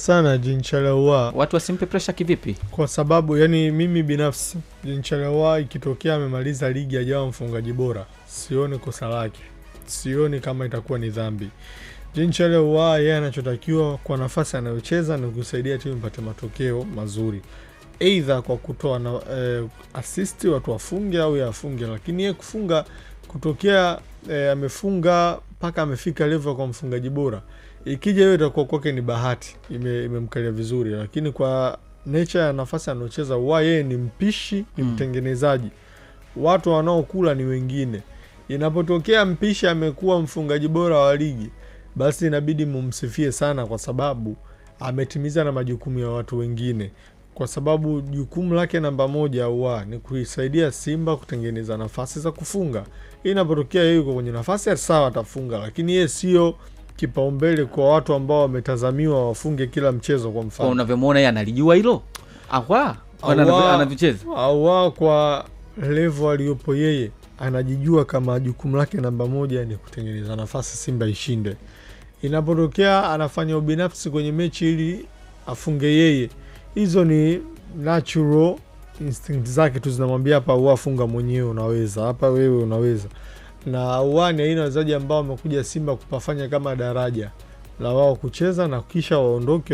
sana Jean Charleroi. Watu wasimpe pressure kivipi? Kwa sababu yani mimi binafsi Jean Charleroi ikitokea amemaliza ligi ajawa mfungaji bora, sioni kosa lake. Sioni kama itakuwa ni dhambi. Jean Charleroi yeye anachotakiwa kwa nafasi anayocheza ni kusaidia timu ipate matokeo mazuri. Either kwa kutoa na assist watu wafunge au yafunge, lakini yeye kufunga kutokea amefunga mpaka amefika level kwa mfungaji bora. Ikija hiyo itakuwa kwake ni bahati, imemkalia vizuri, lakini kwa nature ya nafasi anayocheza yeye ni mpishi, ni mtengenezaji. Watu wanaokula ni wengine. Inapotokea mpishi amekuwa mfungaji bora wa ligi, basi inabidi mumsifie sana kwa sababu ametimiza na majukumu ya watu wengine. Kwa sababu jukumu lake namba moja ni kuisaidia Simba kutengeneza nafasi za kufunga. Inapotokea yeye yuko kwenye nafasi ya sawa atafunga, lakini yeye sio kipaumbele kwa watu ambao wametazamiwa wafunge kila mchezo kwa mfano. Kwa unavyomwona yeye analijua hilo? Anavicheza. Kwa level aliyopo yeye anajijua kama jukumu lake namba moja ni kutengeneza nafasi Simba ishinde. Inapotokea anafanya ubinafsi kwenye mechi ili afunge yeye, hizo ni natural instinct zake tu zinamwambia hapa funga mwenyewe unaweza, hapa wewe unaweza. Na ni aina wachezaji ambao wamekuja Simba kupafanya kama daraja la wao kucheza na kisha waondoke